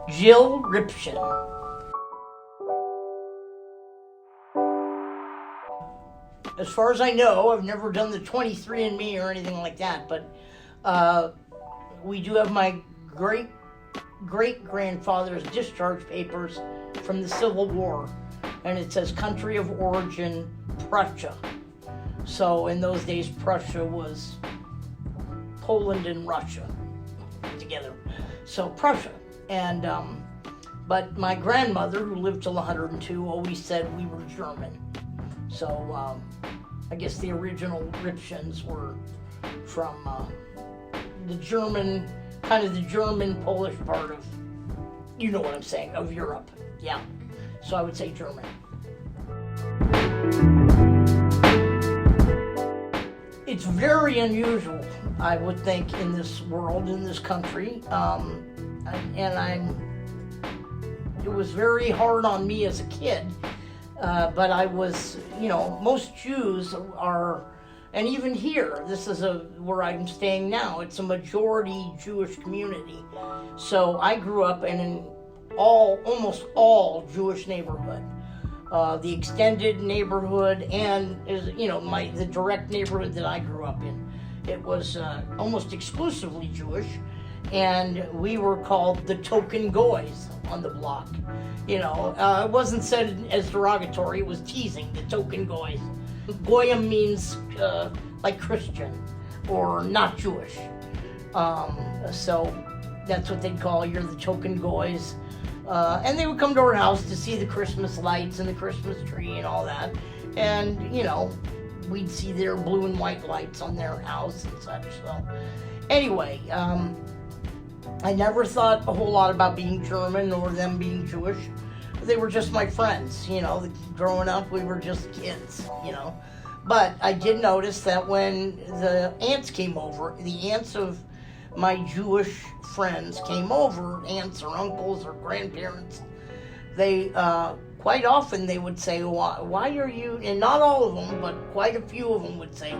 Jill Rippchen. As far as I know, I've never done the 23andMe or anything like that, but we do have my great-grandfather's discharge papers from the Civil War, and it says country of origin, Prussia. So in those days, Prussia was Poland and Russia together. So Prussia. And but my grandmother, who lived till 102, always said we were German. So I guess the original Rippchens were from the German, kind of the German-Polish part of, you know what I'm saying, of Europe. Yeah. So I would say German. It's very unusual, I would think, in this world, in this country. It was very hard on me as a kid, but I was, most Jews are, and even here, this is where I'm staying now, it's a majority Jewish community. So I grew up in an almost all Jewish neighborhood. The extended neighborhood and, the direct neighborhood that I grew up in. It was almost exclusively Jewish, and we were called the token goys on the block. It wasn't said as derogatory, it was teasing, the token goys. Goyim means like Christian or not Jewish. So that's what they'd call, you're the token goys. And they would come to our house to see the Christmas lights and the Christmas tree and all that. And, we'd see their blue and white lights on their house and such. So anyway, I never thought a whole lot about being German or them being Jewish. They were just my friends, growing up we were just kids, But I did notice that when the aunts came over, the aunts of my Jewish friends came over, aunts or uncles or grandparents, they quite often they would say, why are you, and not all of them, but quite a few of them would say,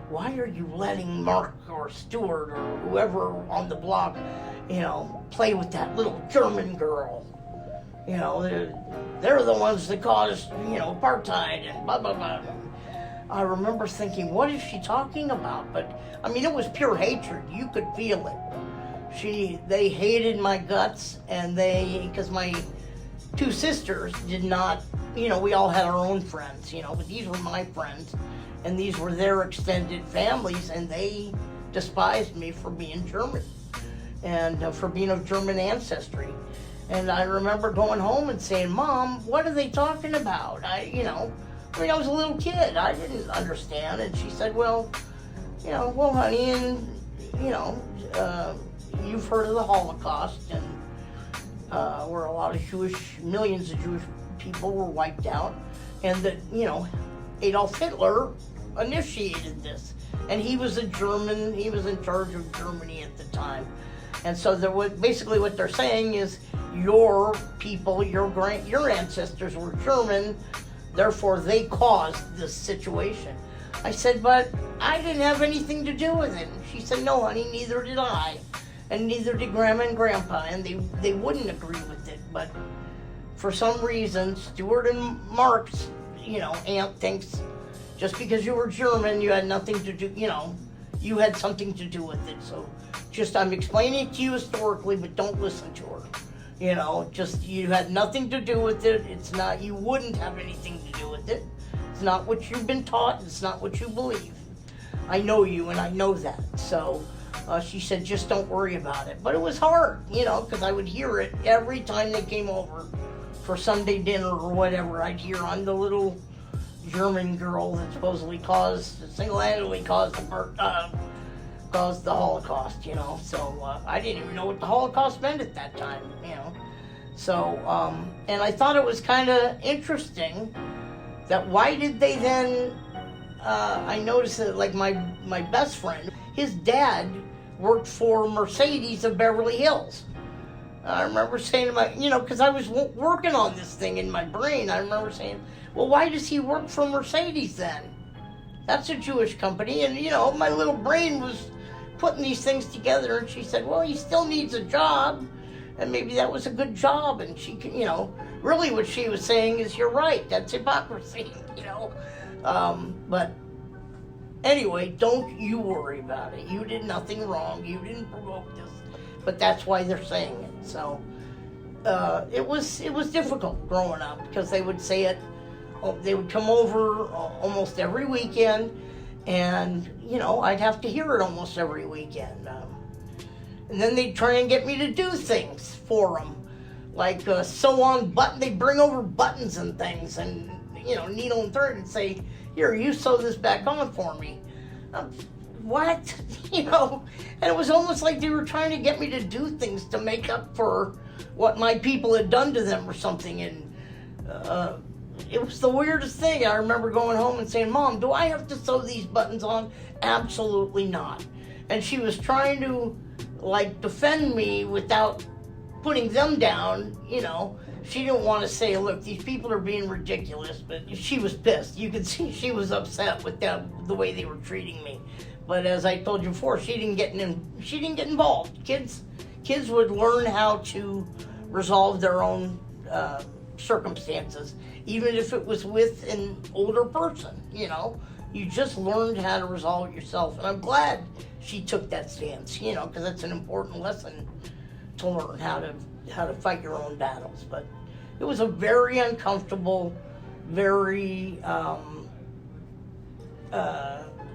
why are you letting Mark or Stuart or whoever on the block, play with that little German girl? They're the ones that caused, apartheid and blah, blah, blah. I remember thinking, what is she talking about? But, it was pure hatred. You could feel it. They hated my guts, and because my two sisters did not, we all had our own friends, but these were my friends, and these were their extended families, and they despised me for being German, and for being of German ancestry. And I remember going home and saying, Mom, what are they talking about? I was a little kid. I didn't understand. And she said, well, honey, and, you've heard of the Holocaust, and where a lot of millions of Jewish people were wiped out, and that, Adolf Hitler initiated this. And he was in charge of Germany at the time. And so basically what they're saying is, your people, your ancestors were German, therefore they caused this situation. I said, but I didn't have anything to do with it. And she said, no, honey, neither did I. And neither did Grandma and Grandpa, and they wouldn't agree with it. But for some reason, Stuart and Mark's, aunt thinks just because you were German, you had nothing to do, you had something to do with it. So I'm explaining it to you historically, but don't listen to her. You had nothing to do with it. You wouldn't have anything to do with it. It's not what you've been taught. It's not what you believe. I know you, and I know that. So she said, just don't worry about it. But it was hard, because I would hear it every time they came over for Sunday dinner or whatever. I'd hear, I'm the little German girl that supposedly single-handedly caused the Holocaust, So I didn't even know what the Holocaust meant at that time, So, and I thought it was kind of interesting that why did they then, I noticed that like my best friend, his dad worked for Mercedes of Beverly Hills. I remember saying to my, because I was working on this thing in my brain, I remember saying, well, why does he work for Mercedes then? That's a Jewish company. And, my little brain was putting these things together. And she said, well, he still needs a job. and maybe that was a good job, and she could, really what she was saying is, you're right, that's hypocrisy, but anyway, don't you worry about it. You did nothing wrong. You didn't provoke this, but that's why they're saying it. So it was difficult growing up, because they would say it. They would come over almost every weekend, and I'd have to hear it almost every weekend. And then they'd try and get me to do things for them, like sew on button. They'd bring over buttons and things, and needle and thread, and say, "Here, you sew this back on for me." What? And it was almost like they were trying to get me to do things to make up for what my people had done to them or something. And it was the weirdest thing. I remember going home and saying, "Mom, do I have to sew these buttons on?" Absolutely not. And she was trying to defend me without putting them down. She didn't want to say, "Look, these people are being ridiculous," but she was pissed. You could see she was upset with the way they were treating me. But as I told you before, she didn't get involved. Kids would learn how to resolve their own circumstances, even if it was with an older person. You just learned how to resolve it yourself. And I'm glad she took that stance, because that's an important lesson to learn, how to fight your own battles. But it was a very uncomfortable, very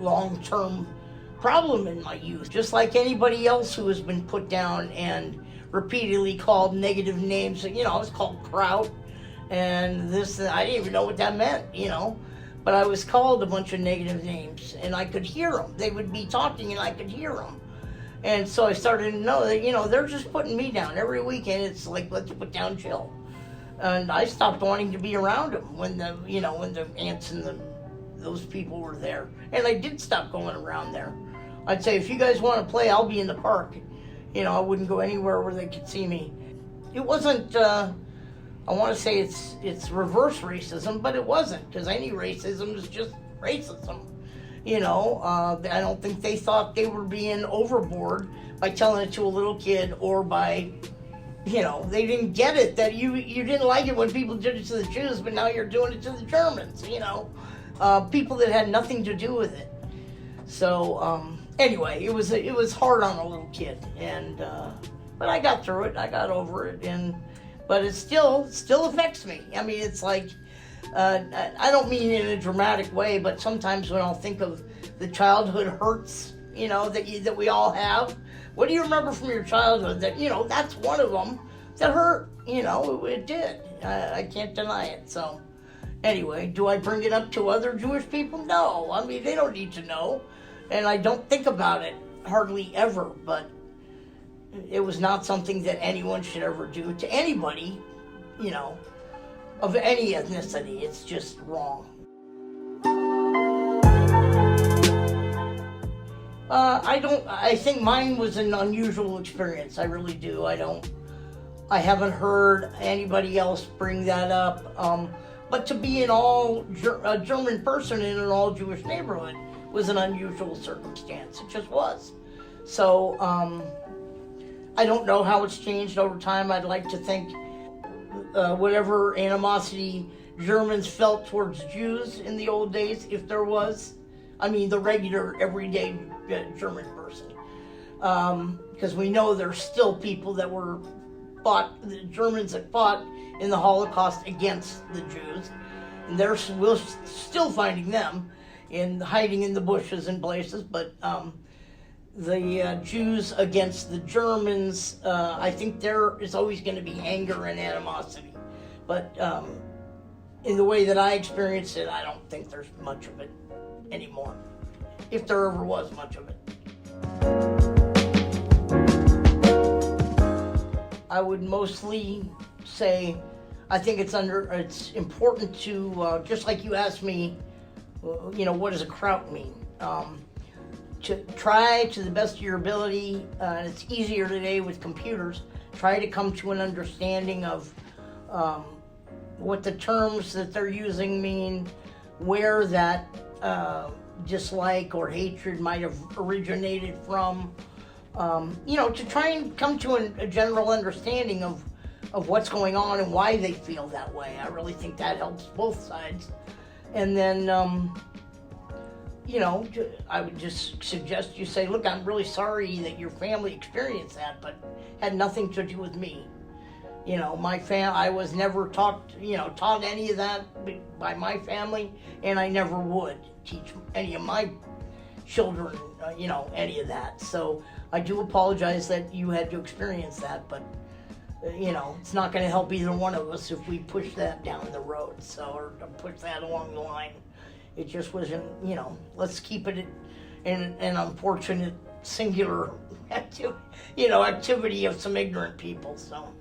long-term problem in my youth. Just like anybody else who has been put down and repeatedly called negative names. I was called kraut, and this, I didn't even know what that meant, but I was called a bunch of negative names, and I could hear them. They would be talking, and I could hear them. And so I started to know that, they're just putting me down. Every weekend, it's like, let's put down Jill. And I stopped wanting to be around them when the aunts and those people were there. And I did stop going around there. I'd say, if you guys want to play, I'll be in the park. I wouldn't go anywhere where they could see me. It wasn't, I want to say it's reverse racism, but it wasn't, because any racism is just racism. I don't think they thought they were being overboard by telling it to a little kid, or by, they didn't get it that you didn't like it when people did it to the Jews, but now you're doing it to the Germans, people that had nothing to do with it. So anyway, it was hard on a little kid, and but I got through it. I got over it, but it still affects me. I mean, it's like, I don't mean in a dramatic way, but sometimes when I'll think of the childhood hurts, that we all have. What do you remember from your childhood that, that's one of them that hurt? It did. I can't deny it. So anyway, do I bring it up to other Jewish people? No. I mean, they don't need to know. And I don't think about it hardly ever, but it was not something that anyone should ever do to anybody, of any ethnicity. It's just wrong. I think mine was an unusual experience. I really do. I haven't heard anybody else bring that up. But to be a German person in an all Jewish neighborhood was an unusual circumstance. It just was. So, I don't know how it's changed over time. I'd like to think whatever animosity Germans felt towards Jews in the old days, if there was, the regular, everyday German person. Because we know there's still people that the Germans that fought in the Holocaust against the Jews. And we're still finding them hiding in the bushes and places, but the Jews against the Germans, I think there is always going to be anger and animosity. But in the way that I experienced it, I don't think there's much of it anymore, if there ever was much of it. I would mostly say, I think it's important to, just like you asked me, what does a kraut mean? To try to the best of your ability, and it's easier today with computers, try to come to an understanding of what the terms that they're using mean, where that dislike or hatred might have originated from, To try and come to a general understanding of what's going on and why they feel that way. I really think that helps both sides. And then, I would just suggest you say, look, I'm really sorry that your family experienced that, but had nothing to do with me. I was never taught any of that by my family, and I never would teach any of my children, any of that. So I do apologize that you had to experience that, but it's not going to help either one of us if we push that down the road, or push that along the line. It just wasn't, let's keep it an unfortunate singular activity of some ignorant people. So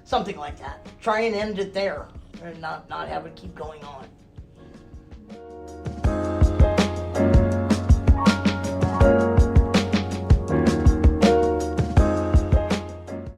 something like that. Try and end it there and not have it keep going on.